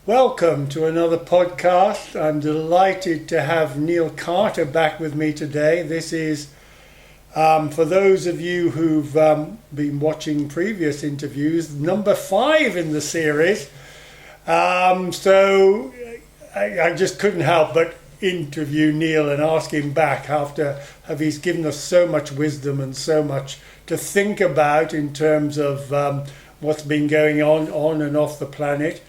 Welcome to another podcast. I'm delighted to have Neil Carter back with me today. This is, for those of you who've been watching previous interviews, number 5 in the series. So I just couldn't help but interview Neil and ask him back after he's given us so much wisdom and so much to think about in terms of what's been going on and off the planet.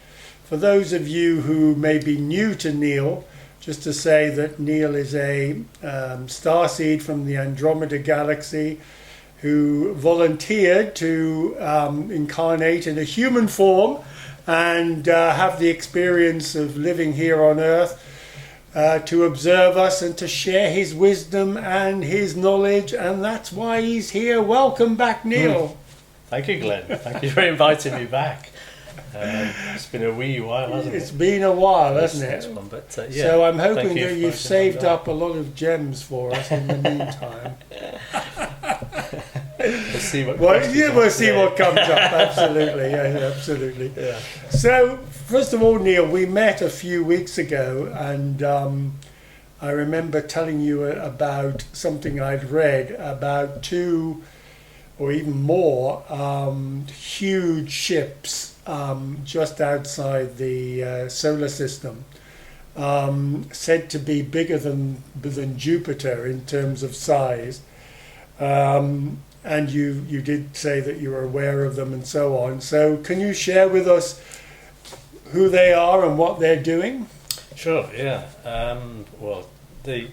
For those of you who may be new to Neil, just to say that Neil is a starseed from the Andromeda Galaxy who volunteered to incarnate in a human form and have the experience of living here on Earth to observe us and to share his wisdom and his knowledge, and that's why he's here. Welcome back, Neil. Thank you, Glenn. Thank you for inviting me back. It's been a wee while, hasn't it? It's been a while, hasn't it? But, so I'm hoping that you've saved up a lot of gems for us in the meantime. We'll see what comes up. Absolutely, yeah, absolutely. Yeah. So, first of all, Neil, we met a few weeks ago, and I remember telling you about something I'd read about 2 or even more huge ships just outside the solar system, said to be bigger than Jupiter in terms of size. And you did say that you were aware of them and so on. So can you share with us who they are and what they're doing? Sure, yeah. Well, the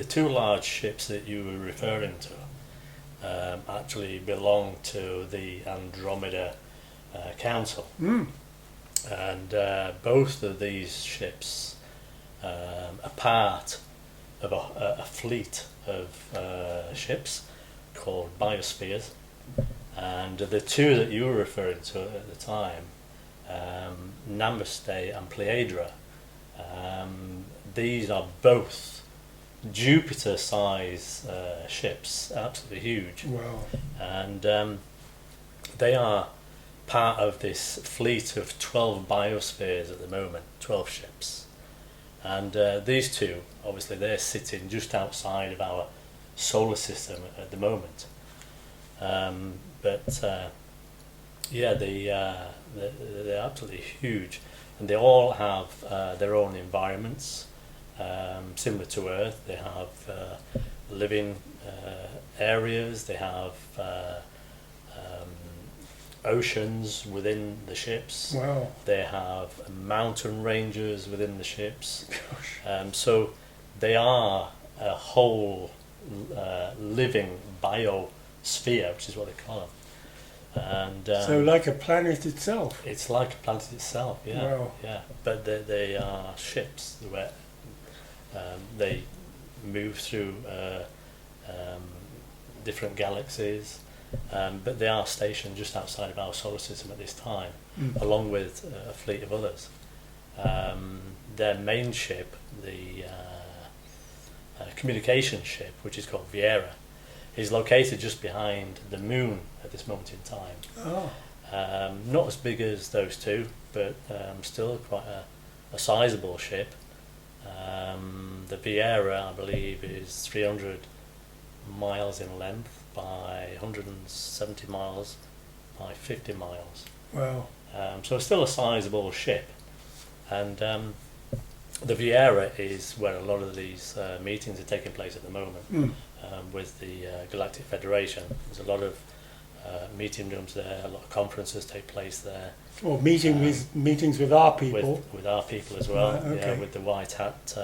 2 large ships that you were referring to actually belong to the Andromeda Council. And both of these ships are part of a fleet of ships called biospheres, and the 2 that you were referring to at the time, Namaste and Pleiadra, these are both Jupiter-size ships, absolutely huge. Wow. And they are part of this fleet of 12 biospheres at the moment, 12 ships. And these 2, obviously, they're sitting just outside of our solar system at the moment. They're absolutely huge, and they all have their own environments, similar to Earth. They have living areas, they have oceans within the ships. Wow. They have mountain ranges within the ships. So they are a whole living biosphere, which is what they call them. And so like a planet itself. It's like a planet itself, yeah. Wow. Yeah. But they are ships where they move through different galaxies, but they are stationed just outside of our solar system at this time, along with a fleet of others. Their main ship, the communication ship, which is called Viera, is located just behind the moon at this moment in time. Oh. Not as big as those 2, but still quite a sizable ship. The Viera, I believe, is 300 miles in length by 170 miles by 50 miles. Wow. So it's still a sizable ship. And the Viera is where a lot of these meetings are taking place at the moment, with the Galactic Federation. There's a lot of meeting rooms there, a lot of conferences take place there. Or meetings with our people. With our people as well, okay. yeah, with the White Hat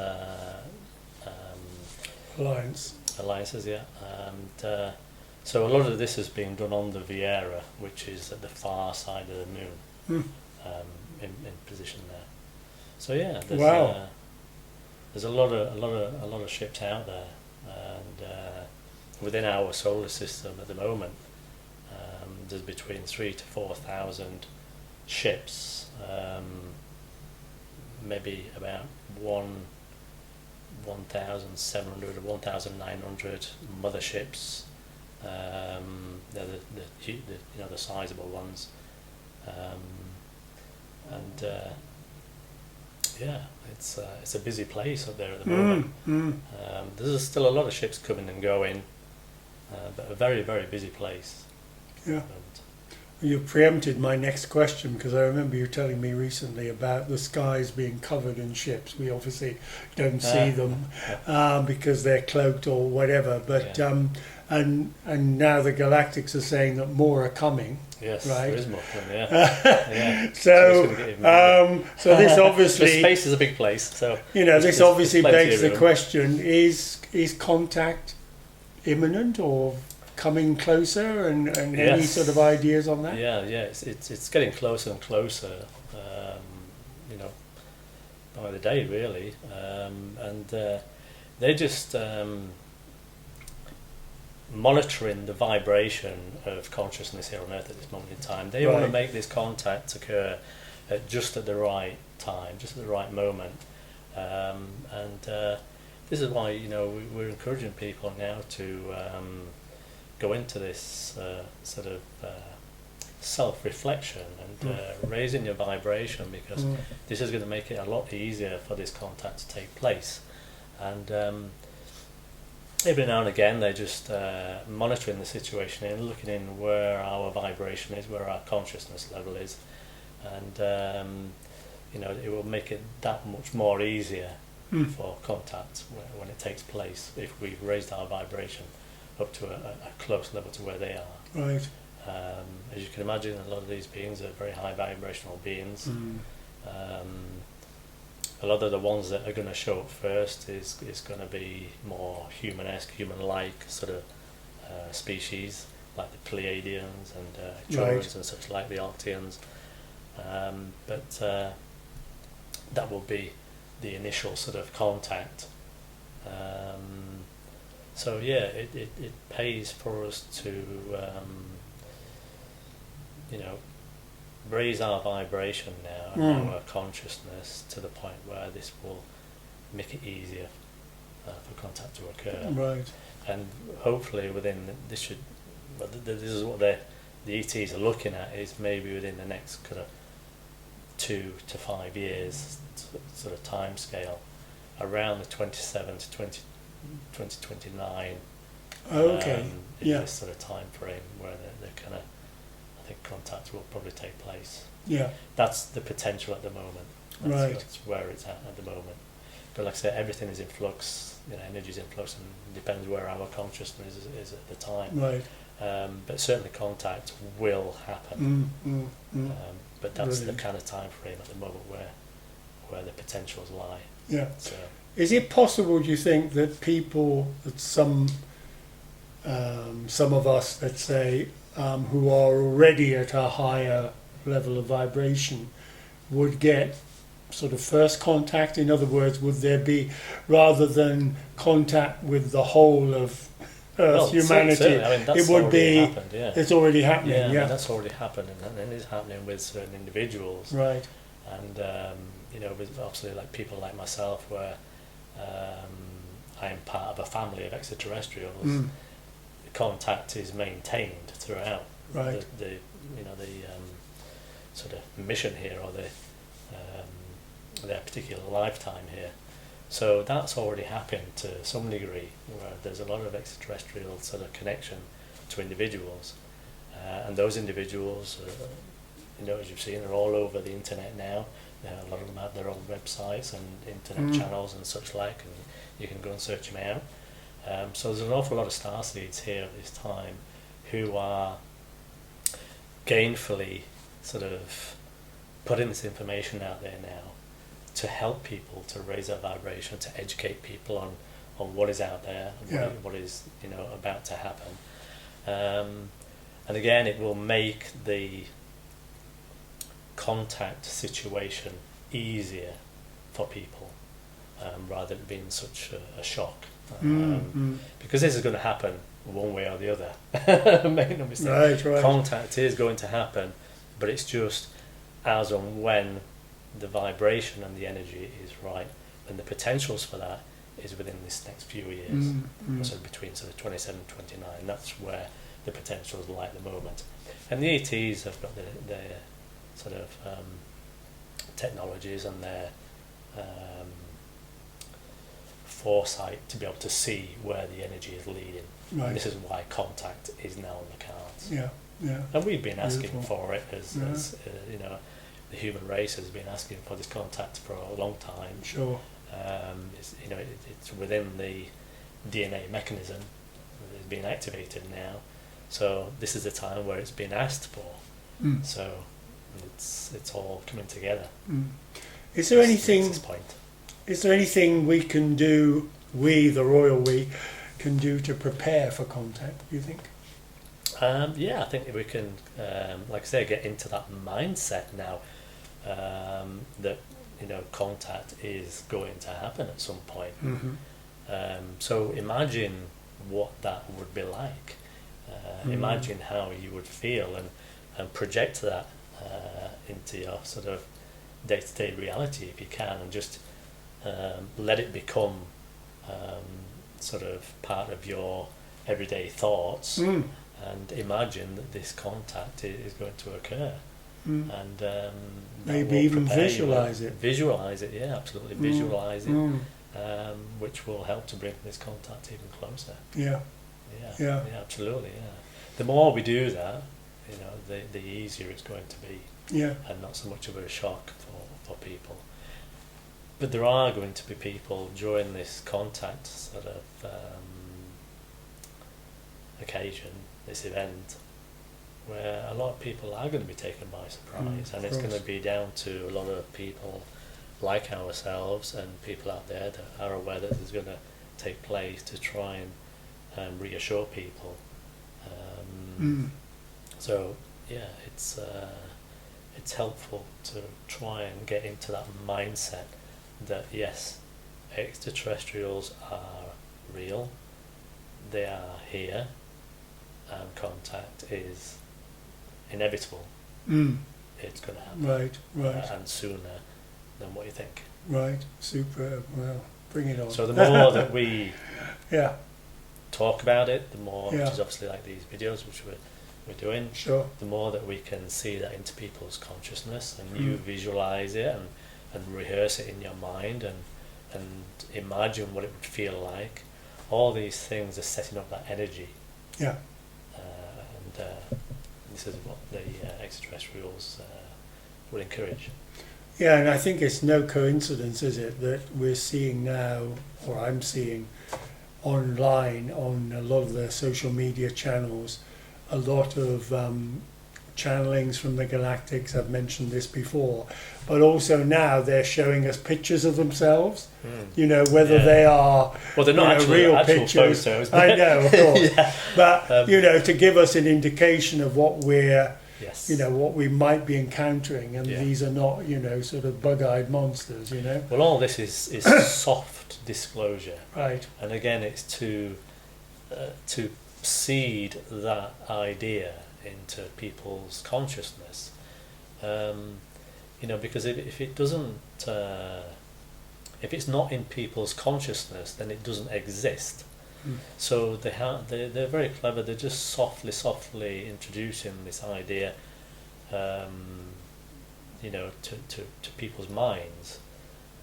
Alliances, yeah. And so a lot of this has been done on the Viera, which is at the far side of the moon, in position there. So yeah, there's a lot of ships out there, and within our solar system at the moment, there's between 3,000 to 4,000 ships, maybe about 1,700 or 1,900 motherships. They're the sizable ones, and Yeah, it's a busy place up there at the moment. There's still a lot of ships coming and going, but a very, very busy place. Yeah. And, You preempted my next question, because I remember you telling me recently about the skies being covered in ships. We obviously don't see them because they're cloaked or whatever. But and now the Galactics are saying that more are coming. yes, Right. there is more coming. Yeah. So this obviously, the space is a big place. So this obviously plenty begs of the room. question: is contact imminent or coming closer, and any Yes. sort of ideas on that? Yeah, it's getting closer and closer. By the day really, and they're just monitoring the vibration of consciousness here on Earth at this moment in time. They want to Right. make this contact occur just at the right time, just at the right moment, and this is why we're encouraging people now to go into this sort of self-reflection and raising your vibration, because this is going to make it a lot easier for this contact to take place. And every now and again they're just monitoring the situation and looking in where our vibration is, where our consciousness level is, and it will make it that much more easier for contact when it takes place, if we've raised our vibration up to a close level to where they are. Right. As you can imagine, a lot of these beings are very high vibrational beings. A lot of the ones that are going to show up first is going to be more human-esque, human-like sort of species, like the Pleiadians and Chorans and such, like the Arctians. But that will be the initial sort of contact. So yeah, it pays for us to raise our vibration now and our consciousness to the point where this will make it easier for contact to occur. Right. And hopefully this is what the ETs are looking at, is maybe within the next kind of 2 to 5 years sort of time scale, around the 27 to 2029. Okay. In Yeah. this sort of time frame where they're kind of, I think contact will probably take place. Yeah. That's the potential at the moment. That's where it's at the moment. But like I said, everything is in flux. Energy is in flux, and depends where our consciousness is at the time. Right. But certainly contact will happen. But that's Brilliant. the kind of time frame at the moment where the potentials lie. Yeah. So Is it possible, do you think, that some of us, let's say, who are already at a higher level of vibration, would get sort of first contact? In other words, would there be, rather than contact with the whole of Earth, humanity, certainly. I mean, that's it would already be, happened, yeah. it's already happening, I mean, yeah. that's already happened, and it is happening with certain individuals. Right. And with obviously like people like myself, where I am part of a family of extraterrestrials. Contact is maintained throughout. Right. The sort of mission here, or their particular lifetime here. So that's already happened to some degree, where there's a lot of extraterrestrial sort of connection to individuals, and those individuals, as you've seen, are all over the internet now. A lot of them have their own websites and internet channels and such like, and you can go and search them out. So there's an awful lot of starseeds here at this time who are gainfully sort of putting this information out there now to help people to raise their vibration, to educate people on what is out there, and what is about to happen. And again, it will make the contact situation easier for people, rather than being such a shock. Because this is going to happen one way or the other. Make no mistake. Right. Contact is going to happen, but it's just as and when the vibration and the energy is right, and the potentials for that is within this next few years. So between sort of 27 and 29, that's where the potentials lie at the moment. And the ETs have got their sort of technologies and their foresight to be able to see where the energy is leading. Right. And this is why contact is now on the cards. Yeah. Yeah. And we've been asking Beautiful. for it as you know, the human race has been asking for this contact for a long time. Sure. It's, you know, it's within the DNA mechanism. It's being activated now. So this is the time where it's been asked for. Mm. So it's all coming together. Mm. Is there anything? This point. Is there anything we can do? We, the royal we, can do to prepare for contact? Do you think? Yeah, I think we can, like I say, get into that mindset now that, you know, contact is going to happen at some point. Mm-hmm. So imagine what that would be like. Imagine how you would feel, and project that into your sort of day-to-day reality if you can, and just let it become sort of part of your everyday thoughts. And imagine that this contact is going to occur, and maybe even visualize it. Visualize it, yeah, absolutely. Visualize it, which will help to bring this contact even closer. Yeah, Absolutely. Yeah, the more we do that, you know, the easier it's going to be. Yeah, and not so much of a shock for people. But there are going to be people during this contact sort of occasion, this event, where a lot of people are going to be taken by surprise, and it's going to be down to a lot of people like ourselves and people out there that are aware that there's going to take place to try and reassure people. So yeah, it's helpful to try and get into that mindset that yes, extraterrestrials are real, they are here, and contact is inevitable. It's going to happen. Right. And sooner than what you think. Right, superb. Well, bring it on. So the more that we yeah, talk about it, the more, Yeah. which is obviously like these videos which we're doing, sure. the more that we can see that into people's consciousness, and you visualize it and rehearse it in your mind, and imagine what it would feel like. All these things are setting up that energy. Yeah. And this is what the extraterrestrials would encourage. Yeah, and I think it's no coincidence, is it, that we're seeing now, or I'm seeing online on a lot of the social media channels, a lot of channelings from the galactics. I've mentioned this before, but also now they're showing us pictures of themselves. You know, whether they are they're not real actual pictures. photos. I know, of course, Yeah. but you know, to give us an indication of what we're, Yes. you know, what we might be encountering, and Yeah. these are not, you know, sort of bug-eyed monsters, you know. Well, all this is soft disclosure, Right. and again, it's to seed that idea into people's consciousness. You know, because if it doesn't, if it's not in people's consciousness, then it doesn't exist. So they're very clever. They're just softly introducing this idea, you know, to people's minds,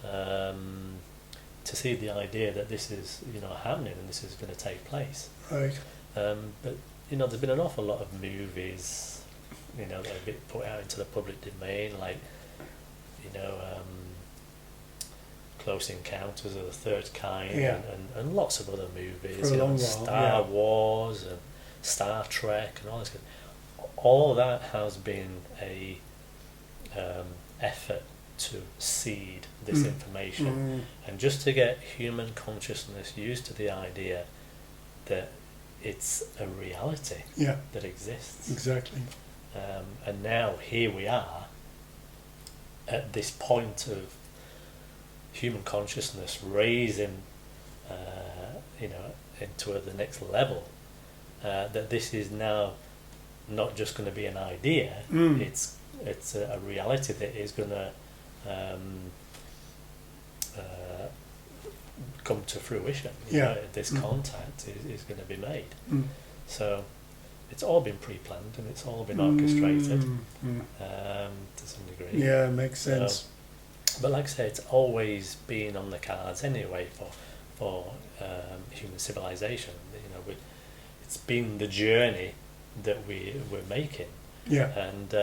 to see the idea that this is, you know, happening and this is going to take place. Right. But you know, there's been an awful lot of movies, you know, that have been put out into the public domain, like, you know, Close Encounters of the Third Kind, Yeah. and lots of other movies, For a you know, long while, Star yeah. Wars and Star Trek and all this. All that has been a effort to seed this information, and just to get human consciousness used to the idea that it's a reality Yeah. that exists. Exactly. And now here we are at this point of human consciousness raising, you know, into the next level. That this is now not just going to be an idea; it's a reality that is going to come to fruition. You know, this contact is going to be made. So it's all been pre-planned and it's all been orchestrated to some degree. Yeah, makes sense. But like I say, it's always been on the cards anyway for human civilization. You know, it's been the journey that we're making. Yeah. And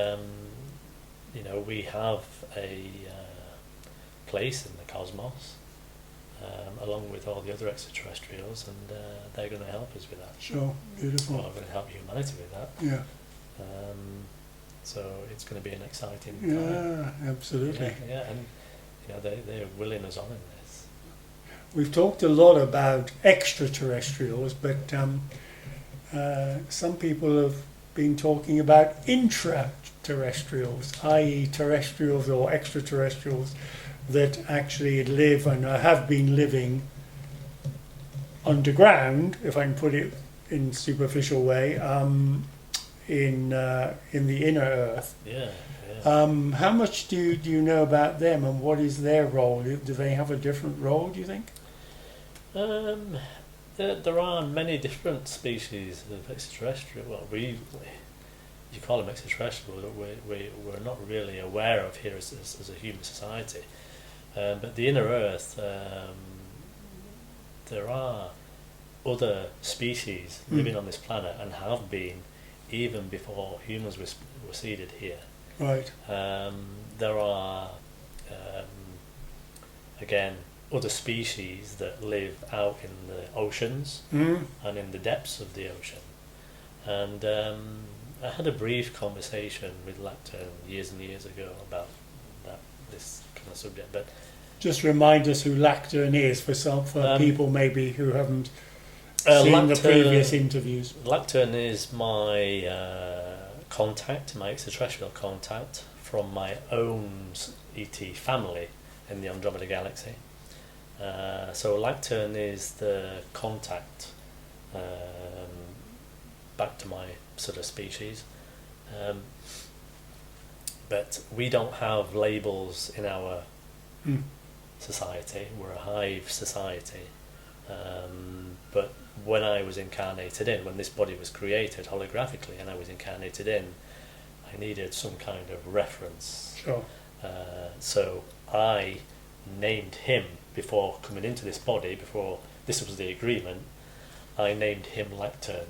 you know, we have a place in the cosmos, along with all the other extraterrestrials, and they're going to help us with that. Sure. Beautiful. Well, they're going to help humanity with that. Yeah. So it's going to be an exciting Yeah, time. absolutely. Yeah, and you know, they're willing us on in this. We've talked a lot about extraterrestrials, but some people have been talking about intraterrestrials, i.e. terrestrials or extraterrestrials that actually live and have been living underground, if I can put it in superficial way, in the inner Earth. Yeah. How much do you know about them, and what is their role? Do they have a different role, do you think? There are many different species of extraterrestrial. Well, you call them extraterrestrial, that we're not really aware of here as a human society. But the inner Earth, there are other species living on this planet, and have been even before humans were seeded here. Right. There are again other species that live out in the oceans and in the depths of the ocean. And I had a brief conversation with Lacton years and years ago about this kind of subject. But just remind us who Lacton is for people maybe who haven't seen the previous interviews. Lacton is my contact, my extraterrestrial contact from my own ET family in the Andromeda Galaxy. So Lacton is the contact back to my sort of species. But we don't have labels in our society. We're a hive society. But when I was incarnated in, when this body was created holographically and I was incarnated in, I needed some kind of reference. Sure. So I named him before coming into this body, before this was the agreement, I named him Lacton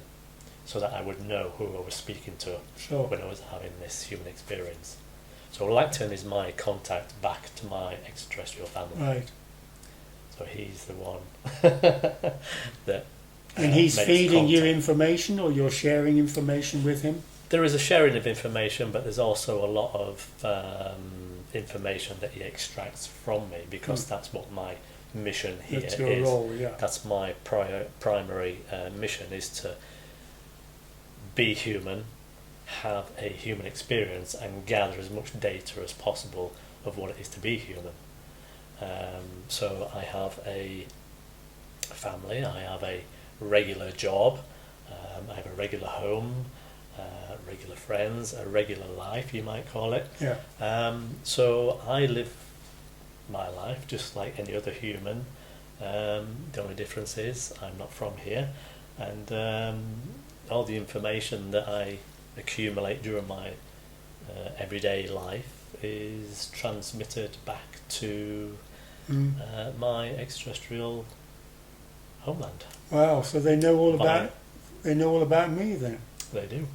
so that I would know who I was speaking to when I was having this human experience. So Lacton is my contact back to my extraterrestrial family. Right. So he's the one that and he's feeding you information, or you're sharing information with him? There is a sharing of information, but there's also a lot of information that he extracts from me, because that's what my mission here is. That's your role, yeah. That's my primary mission, is to be human, have a human experience, and gather as much data as possible of what it is to be human. So I have a family, I have a regular job, I have a regular home, regular friends, a regular life, you might call it. Yeah. So I live my life just like any other human. The only difference is I'm not from here, and all the information that I accumulate during my everyday life is transmitted back to my extraterrestrial homeland. Wow! So they know all about me then. They do.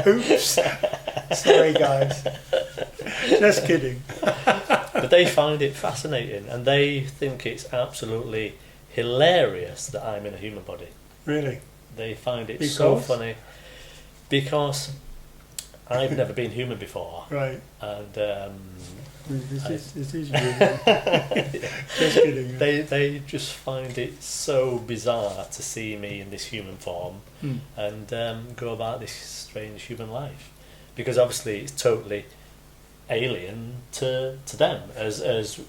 Oops. Sorry, guys. Just kidding. But they find it fascinating, and they think it's absolutely hilarious that I'm in a human body. Really? They find it so funny because I've never been human before. Right. And this is you. Just kidding. They just find it so bizarre to see me in this human form and go about this strange human life, because obviously it's totally alien to them, as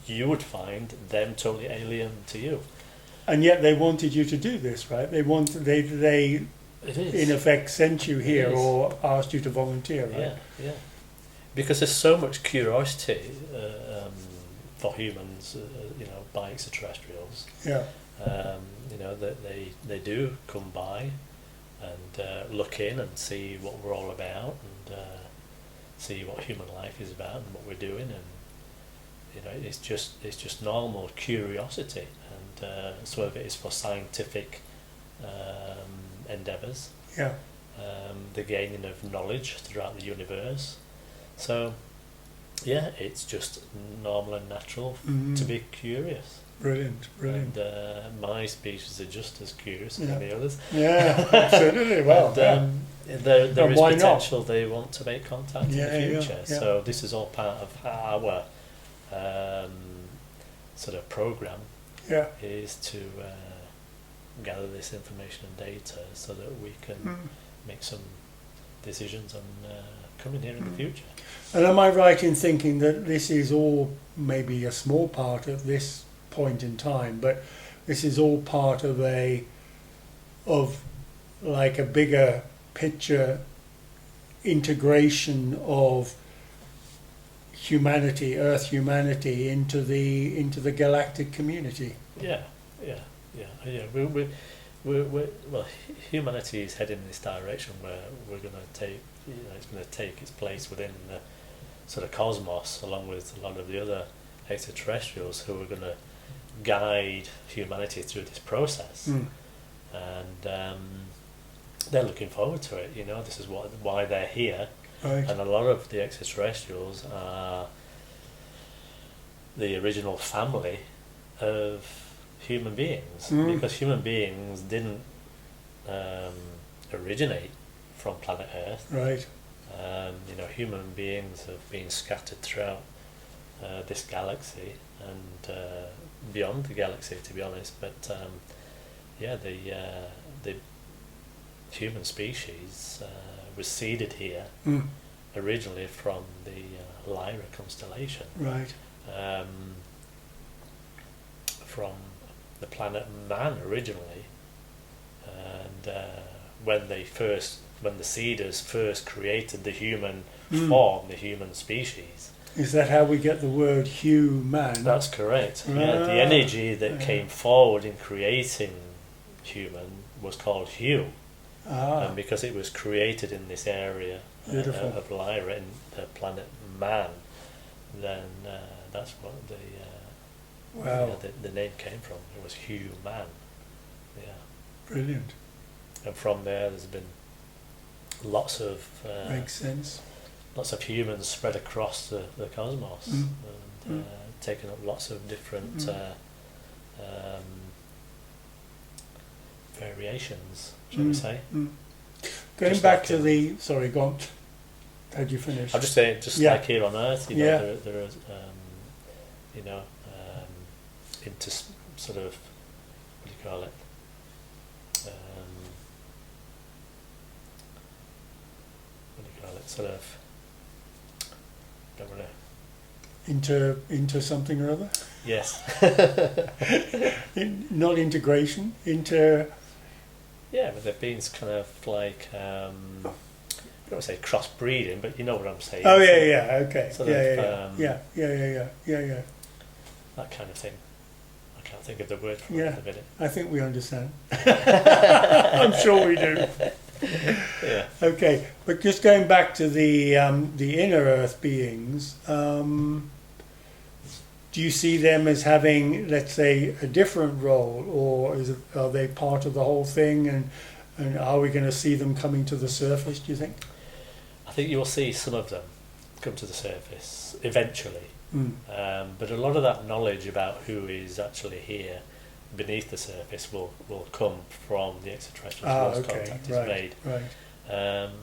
you would find them totally alien to you. And yet they wanted you to do this, right? They in effect sent you here or asked you to volunteer, right? Yeah. Because there's so much curiosity for humans, by extraterrestrials. Yeah. That they do come by and look in and see what we're all about, and see what human life is about and what we're doing, it's just normal curiosity, and some of it is for scientific endeavours, Yeah. the gaining of knowledge throughout the universe. So, yeah, it's just normal and natural to be curious. Brilliant, brilliant. And my species are just as curious as Yeah. any others. Yeah, absolutely. Well, And, there And is why not? potential they want to make contact in Yeah, the yeah, future. yeah. So this is all part of our sort of program, yeah. is to gather this information and data so that we can make some decisions on coming here in the future. And am I right in thinking that this is all maybe a small part at this point in time, but this is all part of like a bigger picture integration of humanity, Earth humanity, into the galactic community? Yeah. Well, humanity is heading in this direction where we're going to take, it's going to take its place within the sort of cosmos, along with a lot of the other extraterrestrials who are going to guide humanity through this process. And they're looking forward to it. This is why they're here. Right. And a lot of the extraterrestrials are the original family of human beings, because human beings didn't originate from planet Earth. Right. Human beings have been scattered throughout this galaxy and beyond the galaxy, to be honest. But the human species was seeded here originally from the Lyra constellation. Right. From the planet Man originally, and when the seeders first created the human form, the human species. Is that how we get the word human? That's correct. Yeah, the energy that came forward in creating human was called Hue, and because it was created in this area of Lyra, in the planet Man, then that's what the name came from. It was human. Yeah. Brilliant. And from there's been lots of makes sense. Lots of humans spread across the cosmos, and taken up lots of different variations, shall we say. Going Just back like to the... Sorry, go on. How'd you finish? I'm just saying, like here on Earth, there are, into sort of, what do you call it? Sort of, don't want to... Into something or other? Yes. Not integration, into... Yeah, but they've been kind of like, I don't want to say crossbreeding, but you know what I'm saying. Oh, yeah, okay. Yeah. Yeah. That kind of thing. I can't think of the word for it at the minute. I think we understand. I'm sure we do. Yeah. Okay, but just going back to the inner Earth beings, do you see them as having, let's say, a different role, or are they part of the whole thing, and are we going to see them coming to the surface, do you think? I think you'll see some of them come to the surface eventually, but a lot of that knowledge about who is actually here beneath the surface will come from the extraterrestrials once contact is made. Right.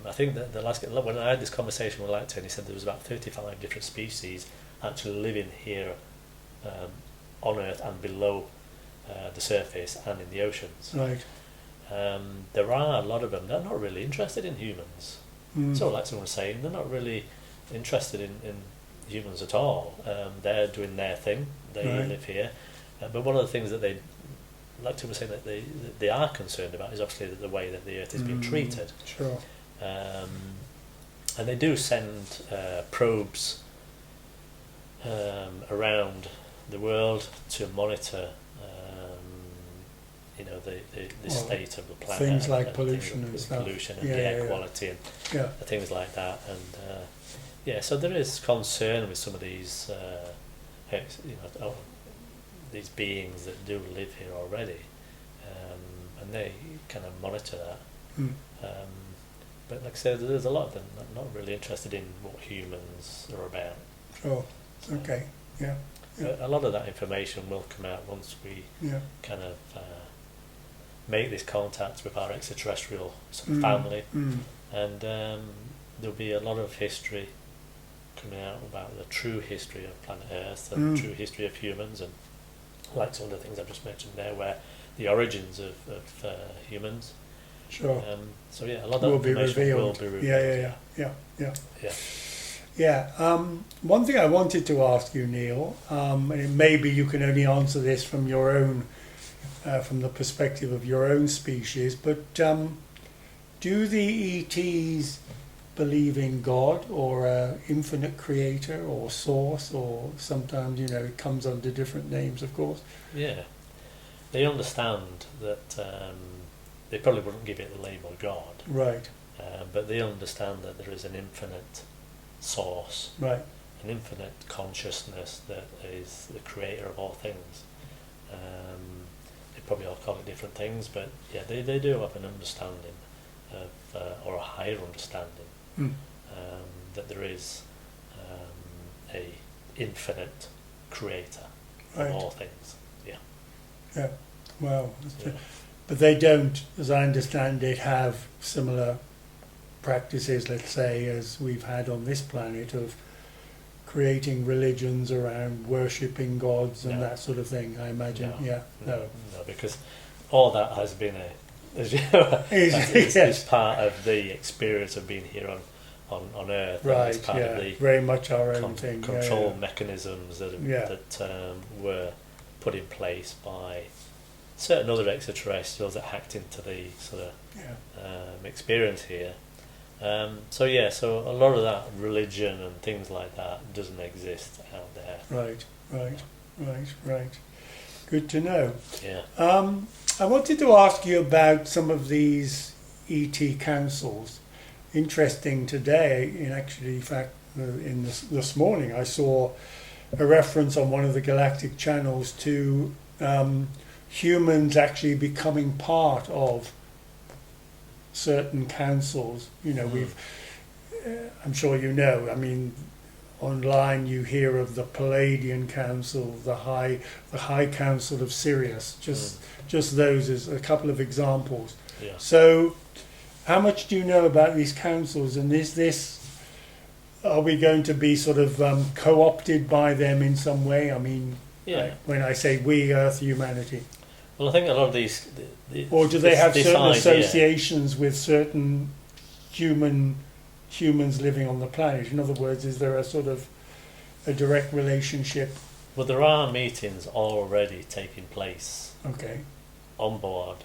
I think that when I had this conversation with Leighton, he said there was about 35 different species actually living here on Earth and below the surface and in the oceans. Right. There are a lot of them that are not really interested in humans. So like someone was saying, they're not really interested in humans at all. They're doing their thing. They live here. But one of the things that like to say that they are concerned about is obviously the way that the Earth is being treated. Sure. And they do send probes around the world to monitor, the state of the planet. Things like pollution and stuff. Pollution and the air quality and things like that. And so there is concern with some of these these beings that do live here already, and they kind of monitor that. Mm. But like I said, there's a lot of them not really interested in what humans are about. Sure. So, Okay. Yeah. a lot of that information will come out once we kind of make this contact with our extraterrestrial sort of family, and there'll be a lot of history coming out about the true history of planet Earth and the true history of humans, and like some of the things I've just mentioned there, where the origins of humans. Sure. So yeah, a lot of information will be revealed. Yeah. One thing I wanted to ask you, Neil, and maybe you can only answer this from your own, from the perspective of your own species, but do the ETs believe in God or an infinite creator or source, or sometimes, it comes under different names, of course? Yeah. They understand that they probably wouldn't give it the label God. Right. But they understand that there is an infinite source, right, an infinite consciousness that is the creator of all things. They probably all call it different things, but yeah, they do have an understanding of, or a higher understanding, that there is a infinite creator of all things. Yeah. Well, Yeah. but they don't, as I understand it, have similar practices, let's say, as we've had on this planet, of creating religions around worshipping gods and that sort of thing, I imagine. No, because all that has been is part of the experience of being here on Earth. Right, it's part of the very much our own thing. Control mechanisms that were put in place by certain other extraterrestrials that hacked into the sort of experience here. So a lot of that religion and things like that doesn't exist out there. Right. Good to know. Yeah. I wanted to ask you about some of these ET councils. Interesting today, in fact, this morning I saw a reference on one of the galactic channels to humans actually becoming part of certain councils. We've, I'm sure I mean, online you hear of the Palladian Council, the High Council of Sirius. Just those as a couple of examples. Yeah. So, how much do you know about these councils, and are we going to be sort of co-opted by them in some way? I mean, when I say we, Earth, humanity. Well, I think a lot of these... or do they have certain idea. associations with certain humans living on the planet? In other words, is there a sort of a direct relationship? Well, there are meetings already taking place on board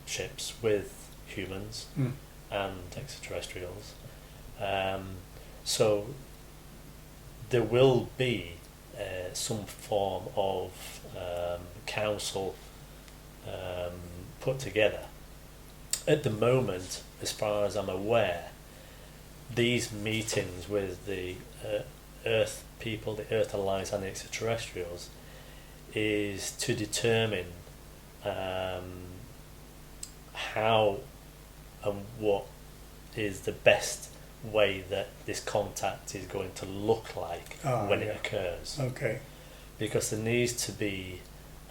ships with humans and extraterrestrials. So there will be some form of council put together. At the moment, as far as I'm aware, these meetings with the Earth people, the Earth Alliance and the extraterrestrials, is to determine how and what is the best way that this contact is going to look like when it occurs. Okay. Because there needs to be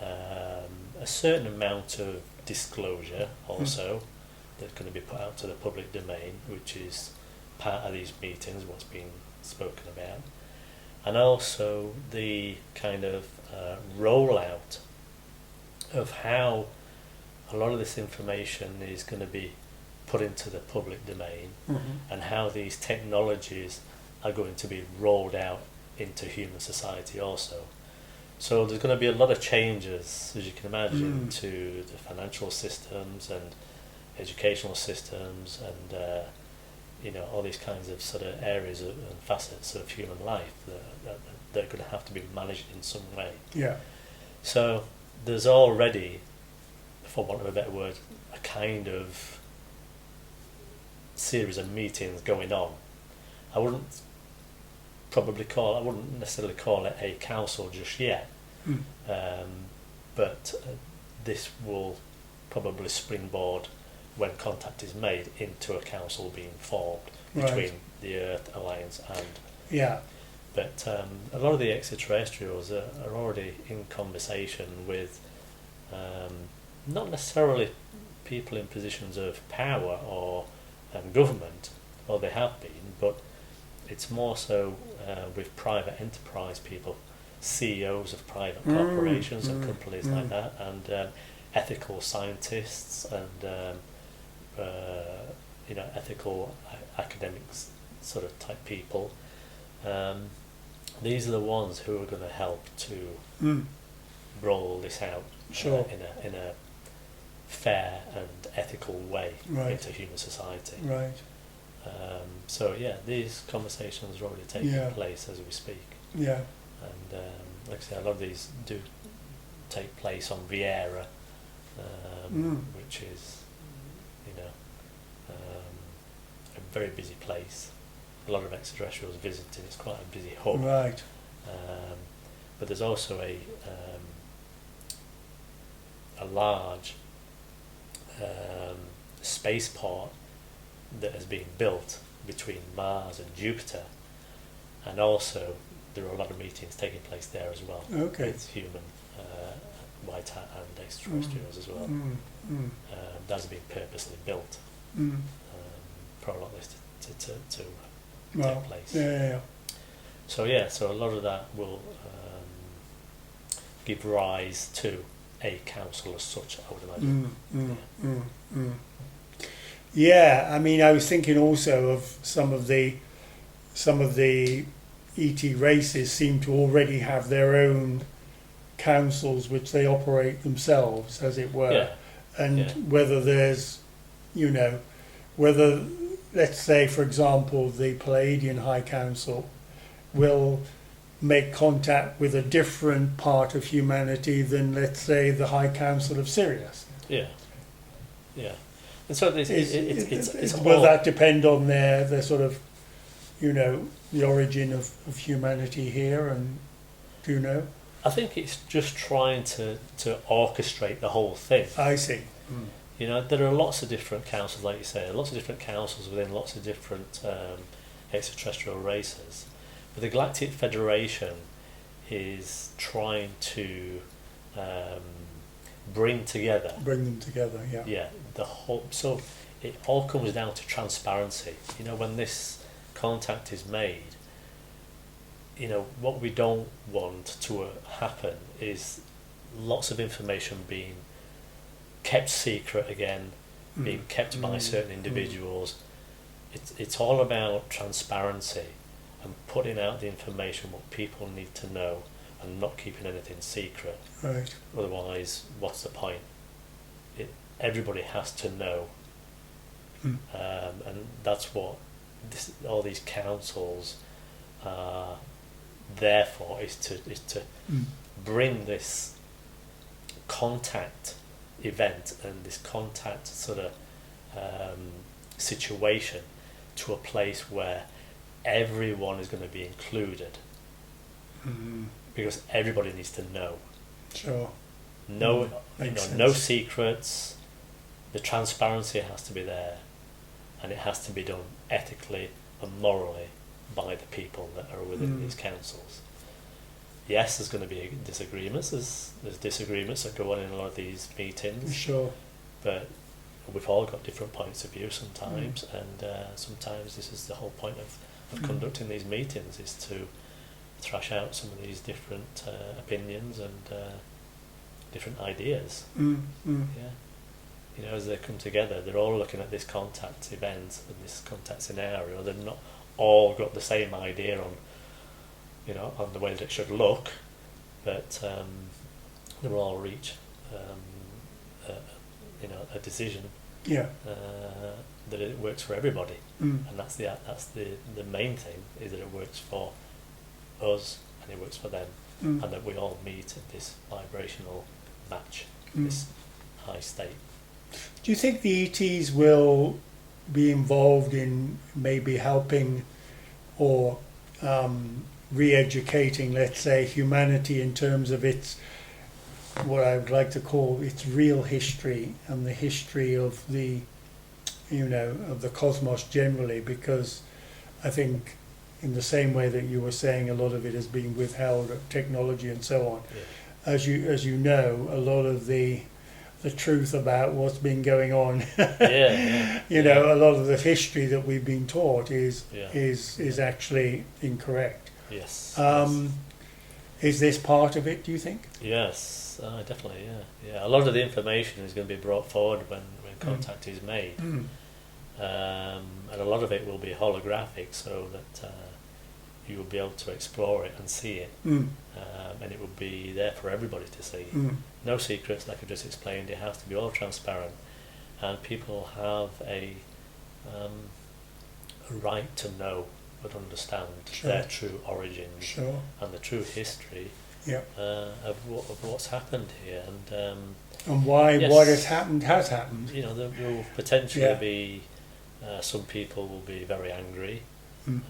a certain amount of disclosure also that's going to be put out to the public domain, which is part of these meetings, what's being spoken about, and also the kind of rollout of how a lot of this information is going to be put into the public domain, and how these technologies are going to be rolled out into human society also. So there's going to be a lot of changes, as you can imagine, to the financial systems and educational systems and all these kinds of sort of areas and facets of human life that are going to have to be managed in some way. Yeah. So there's already, for want of a better word, a kind of series of meetings going on. I wouldn't probably call, I wouldn't necessarily call it a council just yet, Mm. but this will probably springboard when contact is made into a council being formed between Right. the Earth Alliance and. Yeah. But a lot of the extraterrestrials are already in conversation with not necessarily people in positions of power or government, or they have been, but it's more so with private enterprise people, CEOs of private corporations and companies like that, and ethical scientists and ethical academics sort of type people. These are the ones who are going to help to roll this out Sure. in a fair and ethical way Right. into human society. Right. So yeah, these conversations are already taking Yeah. place as we speak, Yeah. and like I say, a lot of these do take place on Vieira, which is a very busy place. A lot of extraterrestrials visiting. It's quite a busy hub. Right. But there's also a large spaceport that has been built between Mars and Jupiter, and also there are a lot of meetings taking place there as well. Okay. With human, white hat and extraterrestrials as well. That's been purposely built for a lot of this to Well, take place. yeah. So yeah, so a lot of that will give rise to a council as such, I would imagine. Yeah, I mean, I was thinking also of some of the ET races seem to already have their own councils which they operate themselves, as it were. Yeah. And Yeah. whether there's, whether, let's say, for example, the Pleiadian High Council will make contact with a different part of humanity than, let's say, the High Council of Sirius. Yeah. And so it's Will all, that depend on their sort of, the origin of humanity here? And do you know? I think it's just trying to orchestrate the whole thing. I see. There are lots of different councils, like you say, lots of different councils within lots of different extraterrestrial races. But the Galactic Federation is trying to bring together. Bring them together, yeah. Yeah, the whole. So it all comes down to transparency. When this contact is made, what we don't want to happen is lots of information being kept secret again, being kept by certain individuals. It's all about transparency and putting out the information what people need to know and not keeping anything secret. Right. Otherwise, what's the point? Everybody has to know, and that's what all these councils are there for, is to bring this contact event and this contact sort of situation to a place where everyone is going to be included, because everybody needs to know. Sure. No, Makes no sense. secrets. The transparency has to be there, and it has to be done ethically and morally by the people that are within these councils. Yes, there's going to be disagreements. There's disagreements that go on in a lot of these meetings. Sure. But we've all got different points of view sometimes, and sometimes this is the whole point of conducting these meetings, is to thrash out some of these different opinions and different ideas. Yeah, as they come together, they're all looking at this contact event and this contact scenario. They've not all got the same idea on the way that it should look, but they will all reach a decision that it works for everybody, and that's the main thing, is that it works for us and it works for them, and that we all meet at this vibrational match, this high state. Do you think the ETs will be involved in maybe helping or re-educating, let's say, humanity in terms of its, what I would like to call its real history and the history of the, of the cosmos generally, because I think in the same way that you were saying a lot of it has been withheld, technology and so on. Yeah. As you know, a lot of the truth about what's been going on, a lot of the history that we've been taught is actually incorrect. Yes. Is this part of it, do you think? Yes, definitely. Yeah. A lot of the information is going to be brought forward when contact is made, and a lot of it will be holographic, so that you will be able to explore it and see it, and it will be there for everybody to see. No secrets, like I just explained. It has to be all transparent, and people have a right to know but understand their true origins and the true history of what's happened here, and why what has happened has happened. There will potentially be some people will be very angry, and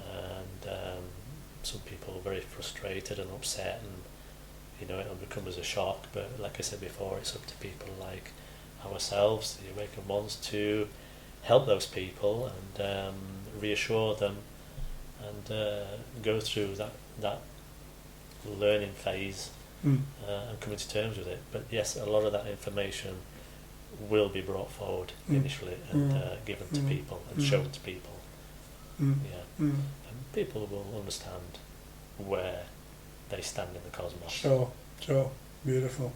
some people very frustrated and upset, and it'll become as a shock. But like I said before, it's up to people like ourselves, the awakened ones, to help those people and reassure them, and go through that learning phase, and coming to terms with it. But yes, a lot of that information will be brought forward initially and given to people and shown to people. And people will understand where they stand in the cosmos. Sure, beautiful.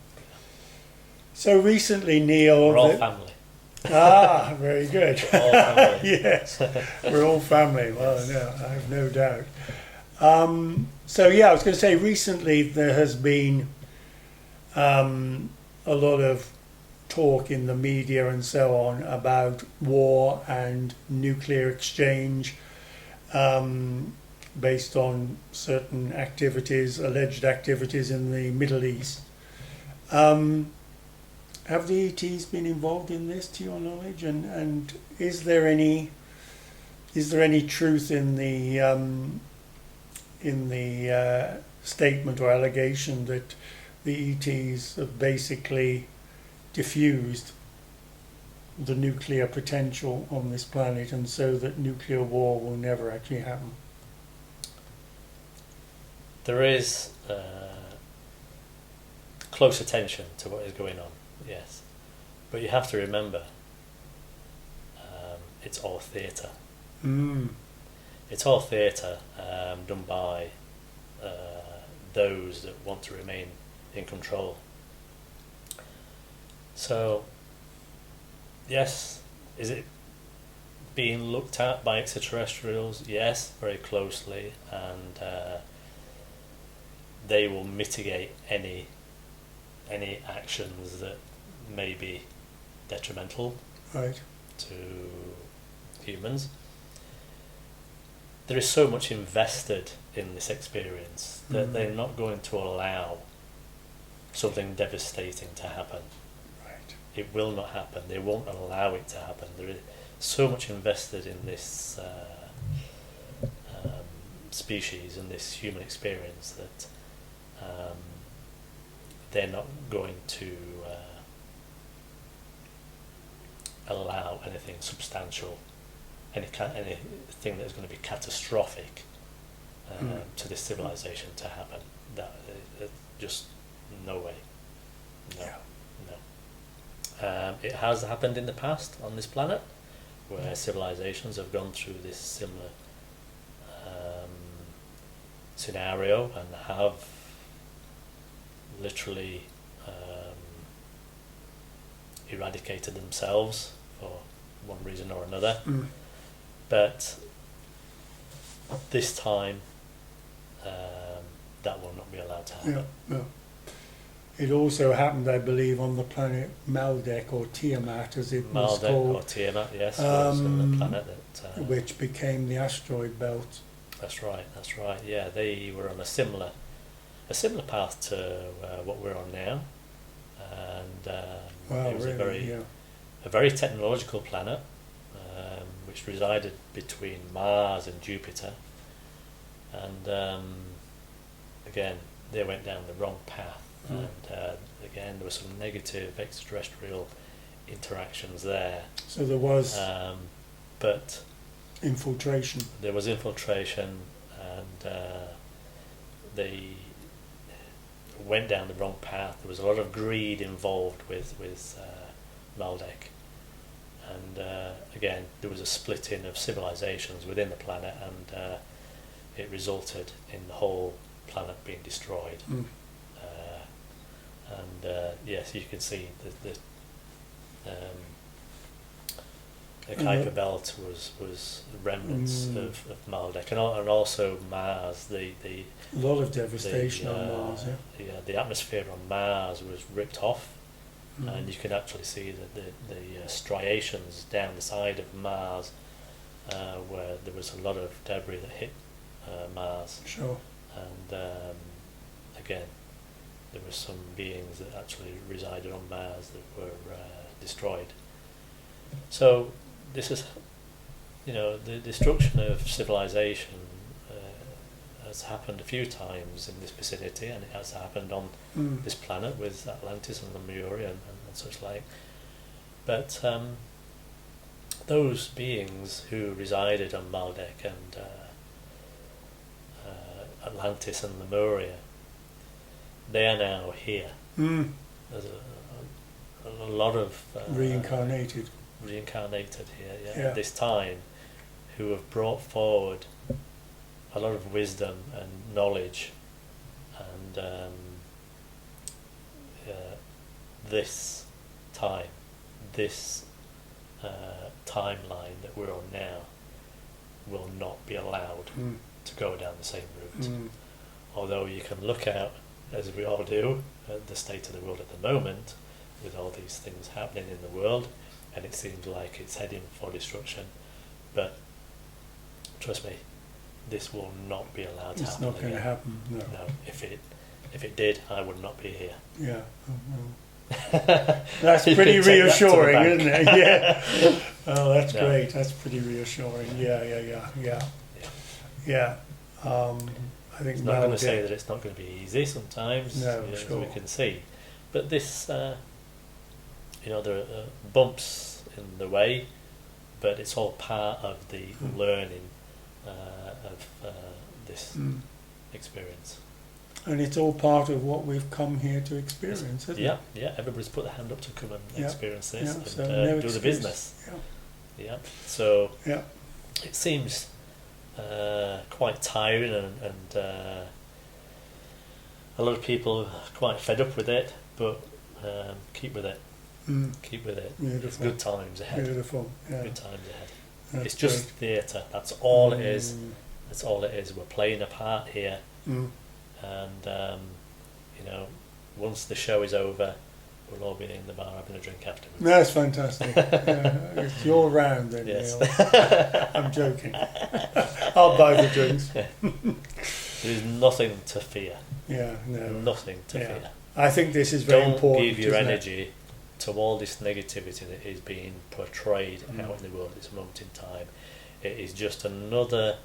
So recently, Neil, we're all family. Very good. We're all family. Yes, we're all family. Well, no, I have no doubt. So I was going to say, recently there has been a lot of talk in the media and so on about war and nuclear exchange, based on certain activities, alleged activities in the Middle East. Have the ETs been involved in this, to your knowledge? And is there any truth in the statement or allegation that the ETs have basically diffused the nuclear potential on this planet, and so that nuclear war will never actually happen? There is close attention to what is going on, yes. But you have to remember, it's all theatre. It's all theatre done by those that want to remain in control. So, yes, is it being looked at by extraterrestrials? Yes, very closely, and they will mitigate any actions that may be detrimental to humans. There is so much invested in this experience that they're not going to allow something devastating to happen. It will not happen. They won't allow it to happen. There is so much invested in this species and this human experience that they're not going to allow anything substantial, anything that's going to be catastrophic to this civilization to happen. Just no way. No. It has happened in the past on this planet, where civilizations have gone through this similar scenario and have literally eradicated themselves for one reason or another. But this time that will not be allowed to happen. It also happened, I believe, on the planet Maldek, or Tiamat as it was called. Or Tiamat, yes, was the planet that which became the asteroid belt. That's right. Yeah, they were on a similar path to what we're on now, and it was a very technological planet, which resided between Mars and Jupiter, and again, they went down the wrong path, and again, there were some negative extraterrestrial interactions there. So there was but infiltration. there was infiltration, and they went down the wrong path. There was a lot of greed involved with Maldek, and again, there was a splitting of civilizations within the planet, and it resulted in the whole planet being destroyed. And yes, you can see the Kuiper Belt was remnants of Maldek, and also Mars. The A lot of devastation on Mars. yeah, the atmosphere on Mars was ripped off, and you can actually see that the striations down the side of Mars, where there was a lot of debris that hit Mars. Sure. And again, there were some beings that actually resided on Mars that were destroyed. So this is, the destruction of civilization has happened a few times in this vicinity, and it has happened on this planet with Atlantis and Lemuria and such like. But those beings who resided on Maldek and Atlantis and Lemuria, they are now here. There's a lot of reincarnated here, at this time, who have brought forward a lot of wisdom and knowledge, and this time, this timeline that we're on now, will not be allowed to go down the same route. Although you can look out, as we all do, at the state of the world at the moment, with all these things happening in the world, and it seems like it's heading for destruction. But trust me, this will not be allowed to happen. It's not going to happen. No. No. If it did, I would not be here. Yeah. That's pretty reassuring, isn't it? Yeah. Oh, that's great. That's pretty reassuring. Yeah. I think it's not going to say that it's not going to be easy sometimes, no, as sure. we can see. But this, there are bumps in the way, but it's all part of the learning of this experience. And it's all part of what we've come here to experience, isn't it? Yeah. Everybody's put their hand up to come and experience this and so no do the business. Yeah. So it seems quite tiring, and a lot of people are quite fed up with it, but keep with it. Keep with it. Beautiful. It's good times ahead. Beautiful. Yeah. Good times ahead. That's it's just theatre. That's all it is. That's all it is. We're playing a part here, and once the show is over, we'll all be in the bar having a drink afterwards. That's fantastic. It's your round then, yes. Neil. I'm joking. I'll buy the drinks. There's nothing to fear. Yeah, no. Nothing to fear. I think this is very important. Don't give your energy to all this negativity that is being portrayed out in the world at this moment in time. It is just another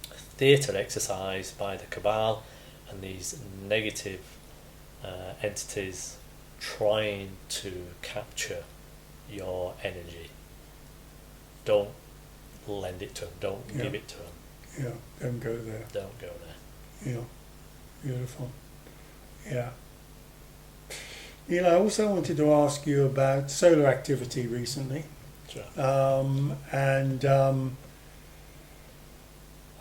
theatre exercise by the cabal and these negative entities trying to capture your energy. Don't lend it to them. Don't give it to them. Yeah, don't go there. Don't go there. Yeah, beautiful. Yeah. Neil, I also wanted to ask you about solar activity recently. Sure.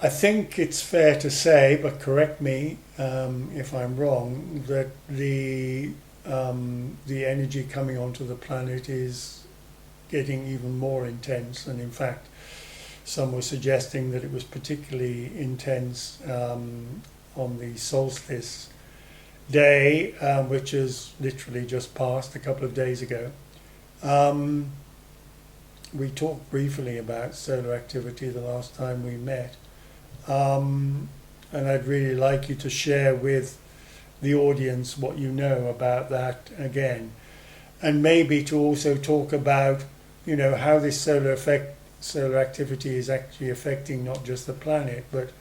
I think it's fair to say, but correct me if I'm wrong, that the energy coming onto the planet is getting even more intense, and in fact some were suggesting that it was particularly intense on the solstice day, which has literally just passed a couple of days ago. We talked briefly about solar activity the last time we met, and I'd really like you to share with the audience what you know about that again, and maybe to also talk about how this solar activity is actually affecting not just the planet but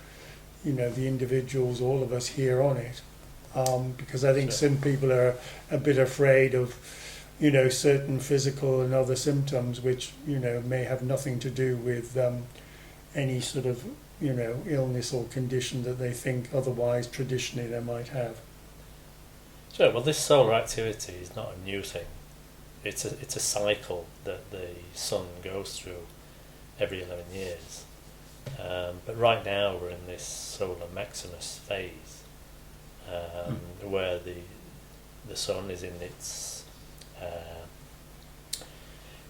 the individuals, all of us here on it. Because I think Sure. some people are a bit afraid of, certain physical and other symptoms which, may have nothing to do with any sort of, illness or condition that they think otherwise traditionally they might have. Sure. Well, this solar activity is not a new thing. It's a cycle that the sun goes through every 11 years. But right now we're in this solar maximus phase, where the sun is in its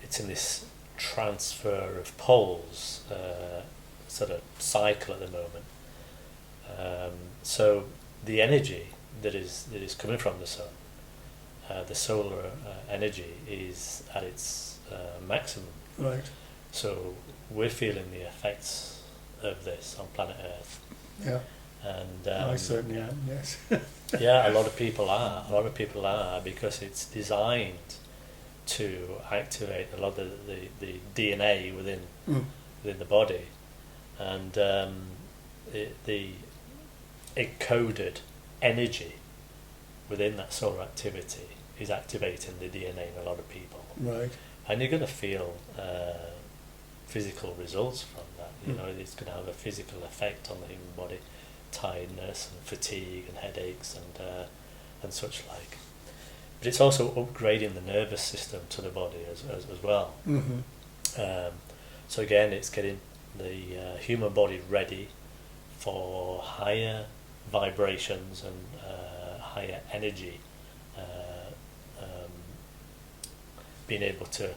it's in this transfer of poles sort of cycle at the moment. So the energy that is coming from the sun, the solar energy, is at its maximum. Right. So we're feeling the effects of this on planet Earth. Yeah. And I certainly am. Yes. yeah, a lot of people are. A lot of people are, because it's designed to activate a lot of the DNA within the body, and the encoded energy within that solar activity is activating the DNA in a lot of people. Right. And you're going to feel physical results from that. It's going to have a physical effect on the human body, tiredness and fatigue and headaches and such like. But it's also upgrading the nervous system to the body as well. Mm-hmm. So again, it's getting the human body ready for higher vibrations and higher energy, being able to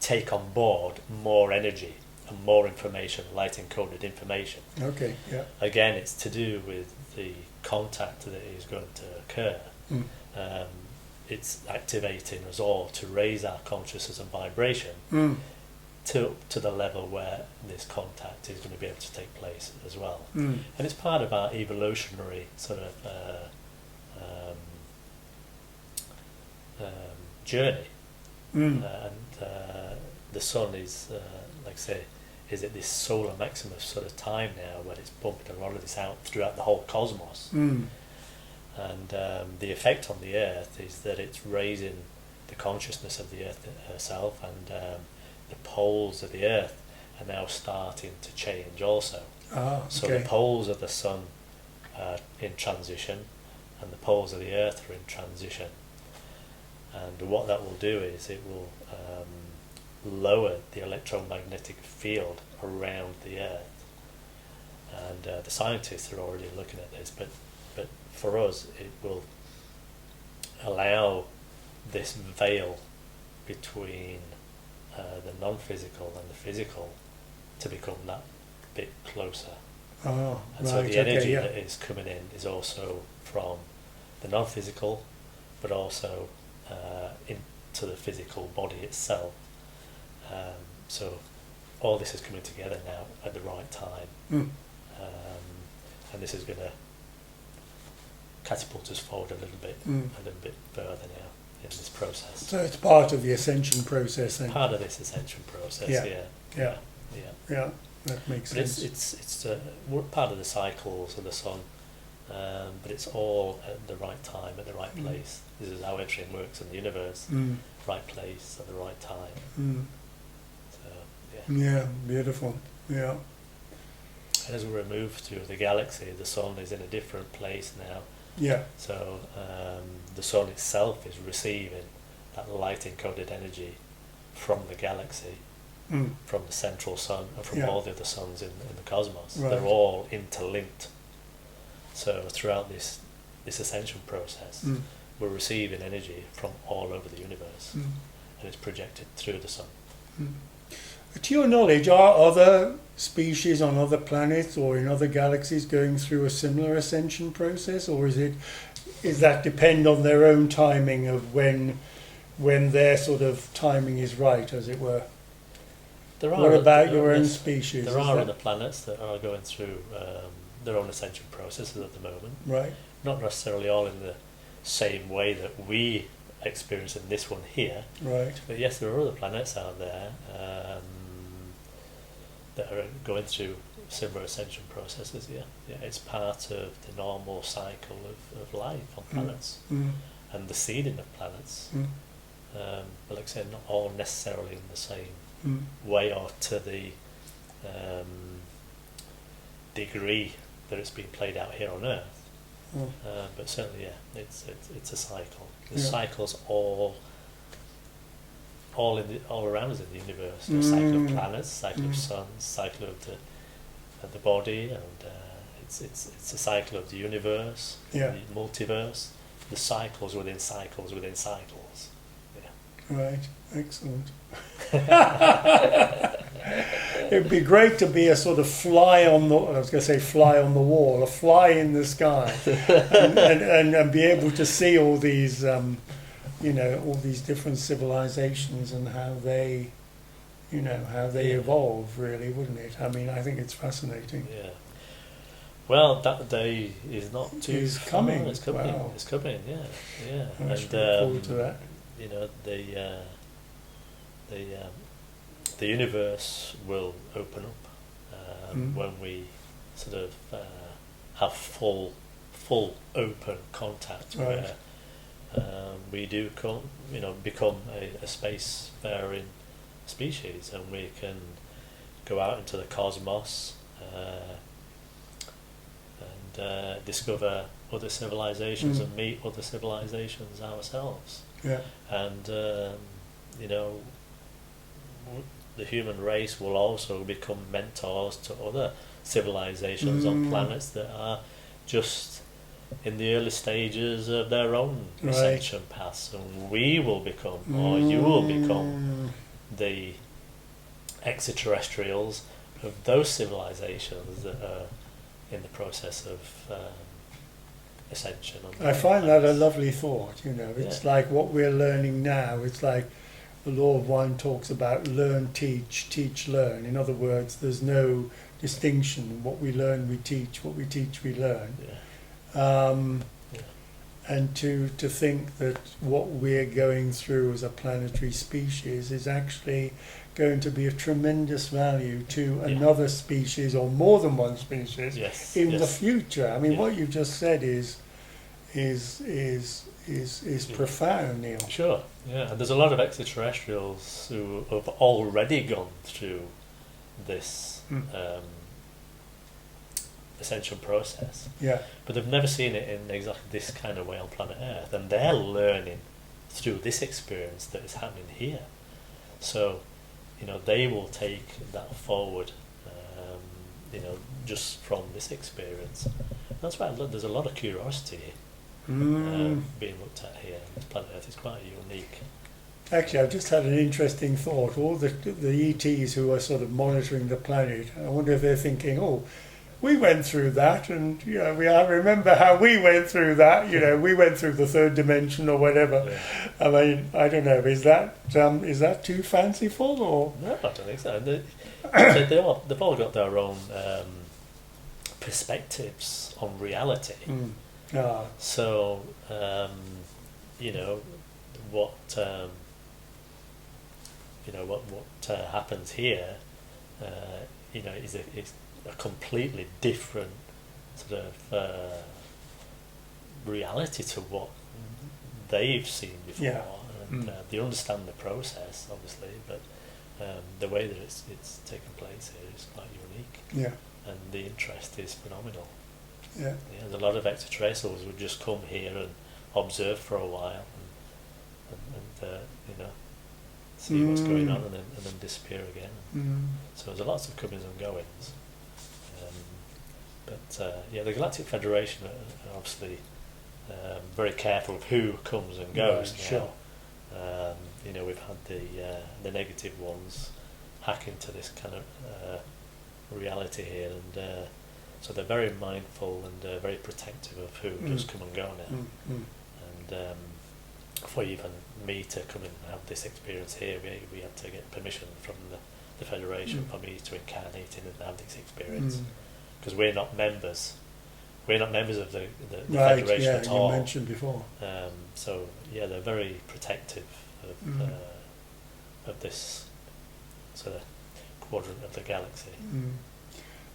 take on board more energy and more information, light encoded information. Okay. Yeah. Again, it's to do with the contact that is going to occur. It's activating us all to raise our consciousness and vibration to the level where this contact is going to be able to take place as well. And it's part of our evolutionary sort of journey. And the sun is, like I say, is at this solar maximus sort of time now, where it's pumping a lot of this out throughout the whole cosmos. And the effect on the Earth is that it's raising the consciousness of the Earth herself, and the poles of the Earth are now starting to change also. So the poles of the sun are in transition, and the poles of the Earth are in transition. And what that will do is it will lower the electromagnetic field around the Earth. And the scientists are already looking at this, but for us it will allow this veil between the non-physical and the physical to become that bit closer. And so the energy that is coming in is also from the non-physical, but also into the physical body itself. So all this is coming together now at the right time, and this is going to catapult us forward a little bit further now in this process. So it's part of the ascension process then? Part of this ascension process, yeah. That makes sense. It's we're part of the cycles of the sun, but it's all at the right time, at the right place. This is how everything works in the universe. Right place at the right time. So yeah, beautiful. Yeah. And as we move through the galaxy, the sun is in a different place now. Yeah. So the sun itself is receiving that light encoded energy from the galaxy, from the central sun, and from all the other suns in the cosmos. Right. They're all interlinked. So throughout this ascension process, we're receiving energy from all over the universe, and it's projected through the sun. To your knowledge, are other species on other planets or in other galaxies going through a similar ascension process, or is that depend on their own timing of when their sort of timing is right, as it were? What about your own species? There are other planets that are going through their own ascension processes at the moment. Right. Not necessarily all in the same way that we experience in this one here. Right. But yes, there are other planets out there that are going through similar ascension processes. Yeah, it's part of the normal cycle of life on planets and the seeding of planets. But like I said, not all necessarily in the same way or to the degree that it's been played out here on Earth. But certainly, yeah, it's a cycle. The cycles all around us in the universe. The cycle of planets, cycle of suns, cycle of the body, and it's a cycle of the universe, the multiverse. The cycles within cycles within cycles. Yeah. Right. Excellent. It'd be great to be a sort of fly on the, I was going to say fly on the wall, a fly in the sky, and be able to see all these, all these different civilizations and how they, evolve, really, wouldn't it? I mean, I think it's fascinating. Yeah. Well, that day is not too It's far. coming. It's coming. Wow. It's coming. Yeah. I'm looking forward to that. You know, the universe will open up when we sort of have full open contact, Right. where we do become a spacefaring species, and we can go out into the cosmos and discover other civilizations and meet other civilizations ourselves. Yeah. And the human race will also become mentors to other civilizations on planets that are just in the early stages of their own ascension paths, and we will become, or you will become, the extraterrestrials of those civilizations that are in the process of ascension. I find that a lovely thought. It's like what we're learning now. It's like the law of one talks about learn, teach, teach, learn. In other words, there's no distinction. What we learn, we teach. What we teach, we learn. And to think that what we're going through as a planetary species is actually going to be of tremendous value to another species or more than one species in the future. I mean, what you've just said is profound, Neil. Sure, yeah. And there's a lot of extraterrestrials who have already gone through this ascension process. Yeah. But they've never seen it in exactly this kind of way on planet Earth, and they're learning through this experience that is happening here. So, they will take that forward, just from this experience. That's why there's a lot of curiosity being looked at here. Planet Earth is quite unique. Actually, I've just had an interesting thought. All the ETs who are sort of monitoring the planet, I wonder if they're thinking, we went through that, and I remember how we went through that. We went through the third dimension or whatever. Yeah. I mean, I don't know. Is that too fanciful, or? No, I don't think so. They've all got their own perspectives on reality. So what happens here, is a completely different sort of reality to what they've seen before, and they understand the process, obviously, but the way that it's taken place here is quite unique, and the interest is phenomenal. There's a lot of extraterrestrials who would just come here and observe for a while, and see what's going on, and then disappear again. So there's lots of comings and goings. But the Galactic Federation are obviously very careful of who comes and goes now. Sure. We've had the negative ones hack into this kind of reality here, and so they're very mindful and very protective of who does come and go now. And for even me to come and have this experience here, we had to get permission from the Federation for me to incarnate in and have this experience. Because we're not members of the Federation at all. You mentioned before. So they're very protective of this sort of quadrant of the galaxy.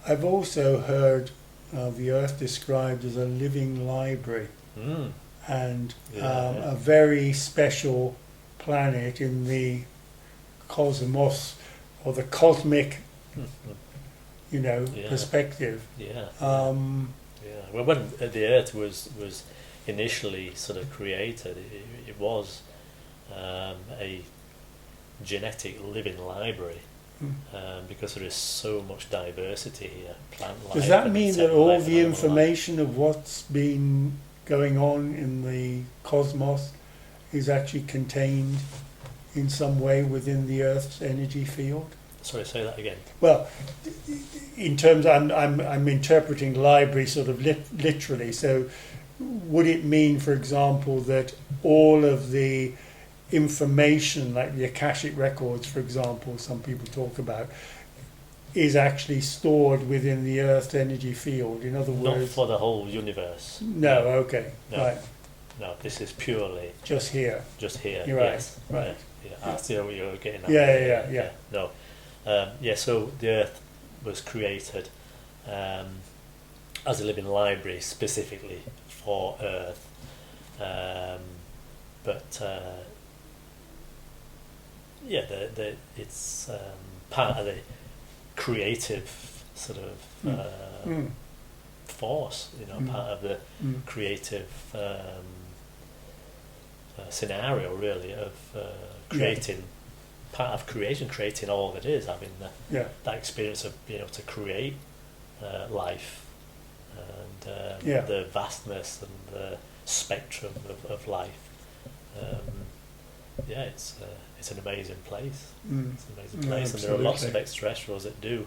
I've also heard the Earth described as a living library, and a very special planet in the cosmos, or the cosmic, perspective. Yeah. Well, when the Earth was initially sort of created, it was a genetic living library, because there is so much diversity here, plant life. Does that mean that all life the and animal life. information of what's been going on in the cosmos is actually contained in some way within the Earth's energy field? Sorry, say that again. Well, in terms, I'm interpreting library sort of literally. So, would it mean, for example, that all of the information, like the Akashic records, for example, some people talk about, is actually stored within the Earth's energy field? In other Not words, for the whole universe. no. Okay, No. right, No, this is purely just here. just here. You're right, Yes. right. Yeah. I see what you're getting at. Yeah. No. So the Earth was created as a living library specifically for Earth, but it's part of the creative sort of force, part of the creative scenario, really, of creating, part of creation, creating all that is, having that experience of being able to create life, and the vastness and the spectrum of life. It's an amazing place. It's an amazing place, and there are lots of extraterrestrials that do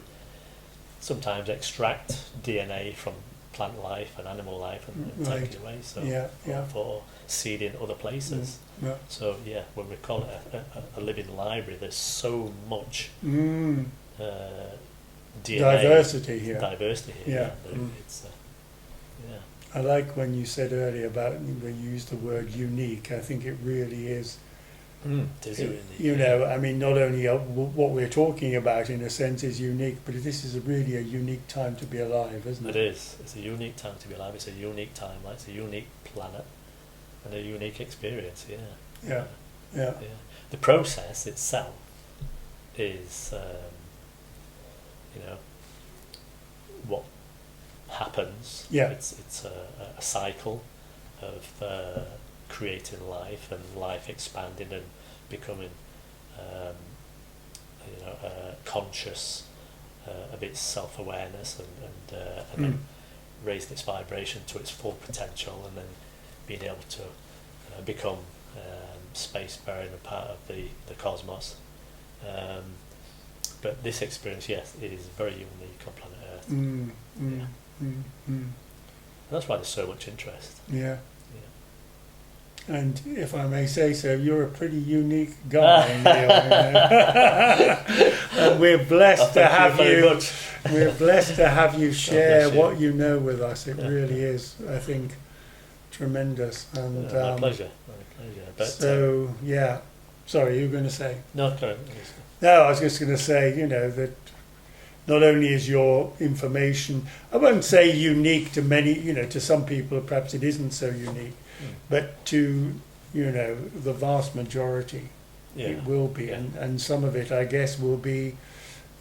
sometimes extract DNA from plant life and animal life and take it away. So for seed in other places. So when we call it a living library, there's so much DNA diversity here. It's I like when you said earlier about when you used the word unique. I think it really is. It is unique. I mean, not only what we're talking about in a sense is unique, but this is really a unique time to be alive, isn't it? It is. It's a unique time to be alive. It's a unique time. It's a unique planet and a unique experience. Yeah. The process itself is, what happens. It's a cycle of creating life and life expanding and becoming conscious of its self-awareness and then raising its vibration to its full potential, and then being able to become space-faring and part of the cosmos. But this experience, yes, it is very unique on planet Earth. That's why there's so much interest. And if I may say so, you're a pretty unique guy, Neil. And we're blessed to have you. We're blessed to have you share what you know with us. It really is, I think, tremendous. And my pleasure. But, sorry, you were going to say? No, correct. No, I was just going to say, that not only is your information, I won't say unique to many, to some people, perhaps it isn't so unique, but to, the vast majority, it will be. And some of it, I guess, will be,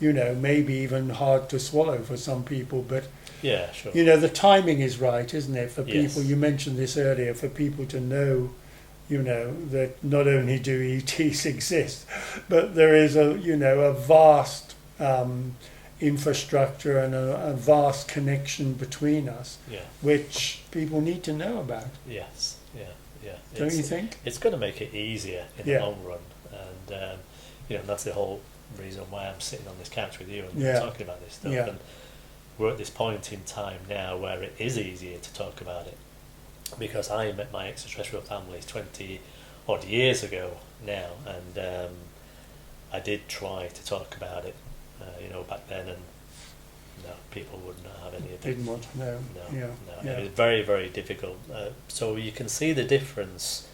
maybe even hard to swallow for some people. But, sure. The timing is right, isn't it? For people, you mentioned this earlier, for people to know, that not only do ETs exist, but there is a vast infrastructure and a vast connection between us, which people need to know about. Yes. Don't you think? It's going to make it easier in the long run, and that's the whole reason why I'm sitting on this couch with you and talking about this stuff. And we're at this point in time now where it is easier to talk about it, because I met my extraterrestrial family 20 odd years ago now, and I did try to talk about it, back then, and no, people would not have any of it. Didn't want to know. No. It was very, very difficult. So you can see the difference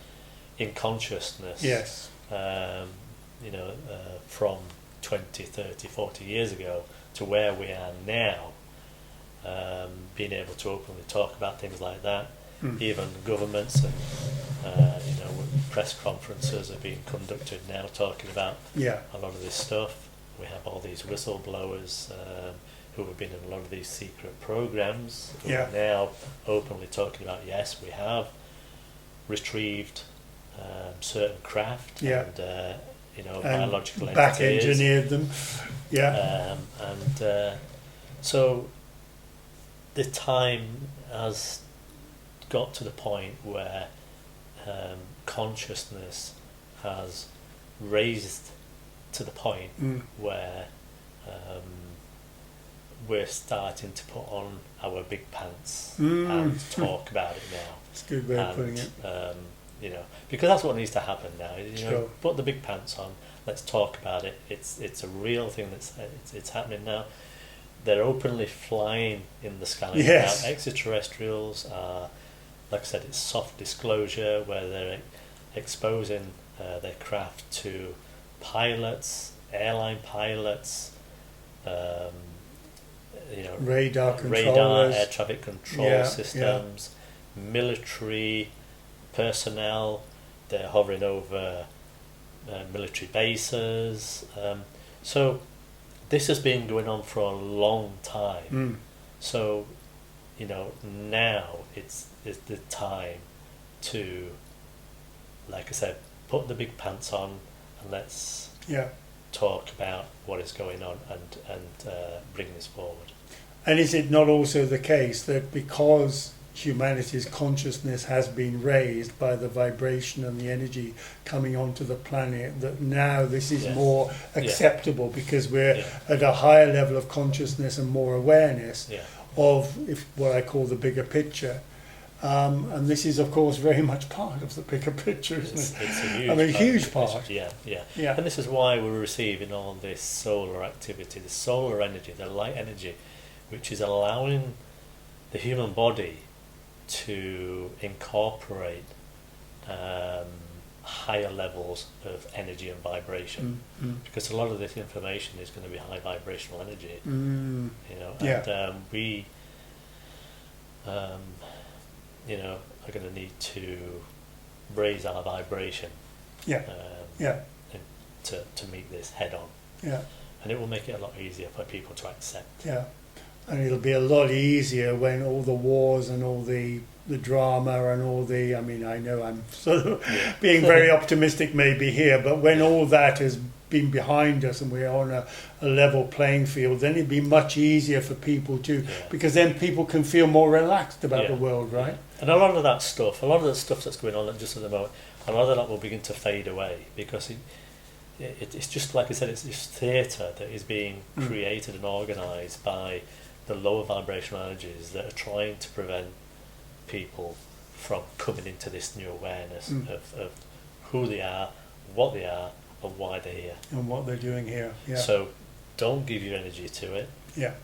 in consciousness. Yes. From 20, 30, 40 years ago to where we are now. being able to openly talk about things like that. Mm. Even governments and press conferences are being conducted now talking about Yeah. a lot of this stuff. We have all these whistleblowers who have been in a lot of these secret programs who Yeah. are now openly talking about, yes, we have retrieved certain craft Yeah. and And biological back entities. engineered them. Yeah. So the time has got to the point where consciousness has raised to the point Mm. where we're starting to put on our big pants and talk about it now. It's a good way of putting it. Because that's what needs to happen now. Sure. Put the big pants on. Let's talk about it. It's a real thing it's happening now. They're openly flying in the sky Yes. now. Extraterrestrials are, like I said, it's soft disclosure where they're exposing their craft to pilots, airline pilots, Radar controllers. radar, air traffic control Yeah, systems, military personnel. They're hovering over military bases. So this has been going on for a long time. Mm. So, now it's the time to, like I said, put the big pants on and let's Yeah. talk about what is going on and bring this forward. And is it not also the case that because humanity's consciousness has been raised by the vibration and the energy coming onto the planet, that now this is Yes. more acceptable because we're Yeah. at a higher level of consciousness and more awareness Yeah. of what I call the bigger picture. And this is, of course, very much part of the bigger picture, isn't It's it? a huge I mean, part. huge part. Yeah. Yeah. And this is why we're receiving all this solar activity, the solar energy, the light energy, which is allowing the human body to incorporate higher levels of energy and vibration, because a lot of this information is going to be high vibrational energy. Yeah. And we are going to need to raise our vibration Yeah. Yeah. to meet this head on, Yeah. and it will make it a lot easier for people to accept. Yeah. And it'll be a lot easier when all the wars and all the drama and all the, I mean, I know I'm sort of being very optimistic maybe here, but when all that has been behind us and we're on a level playing field, then it'd be much easier for people to, because then people can feel more relaxed about the world, right? And a lot of that stuff that's going on just at the moment, a lot of that will begin to fade away, because it's just, like I said, it's this theatre that is being created and organised by the lower vibrational energies that are trying to prevent people from coming into this new awareness of who they are, what they are, and why they're here. And what they're doing here. Yeah. So don't give your energy to it. Yeah.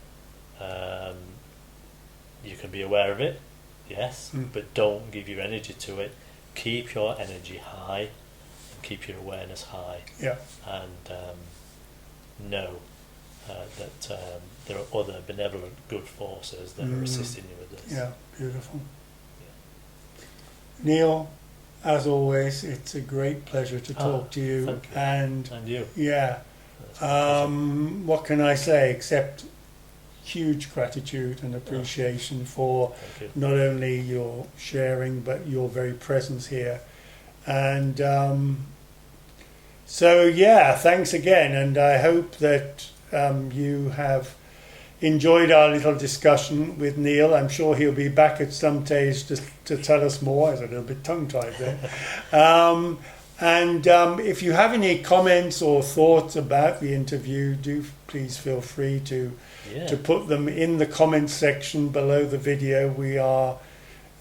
You can be aware of it, yes, but don't give your energy to it. Keep your energy high and keep your awareness high. Yeah. And know that there are other benevolent good forces that are assisting you with this. Yeah, beautiful. Neil, as always, it's a great pleasure to talk to you. Thank you. And you. yeah, what can I say except huge gratitude and appreciation for not only your sharing but your very presence here. And so yeah, thanks again, and I hope that you have enjoyed our little discussion with Neil. I'm sure he'll be back at some stage to tell us more. I was a little bit tongue-tied there. And if you have any comments or thoughts about the interview, do please feel free to put them in the comments section below the video. We are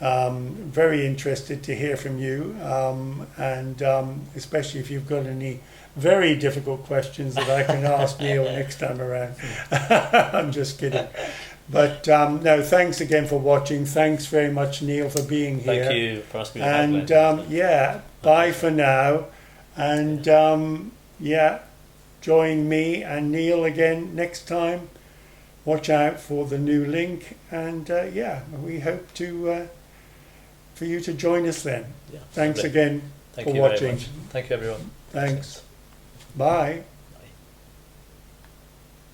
very interested to hear from you, and especially if you've got any very difficult questions that I can ask Neil next time around. I'm just kidding. But no, thanks again for watching. Thanks very much, Neil, for being here. Thank you for asking me. And bye for now. And join me and Neil again next time watch out for the new link, and we hope to for you to join us then. Yeah. Thanks Lovely. again Thank for you watching. very much. Thank you, everyone. Thanks. Bye.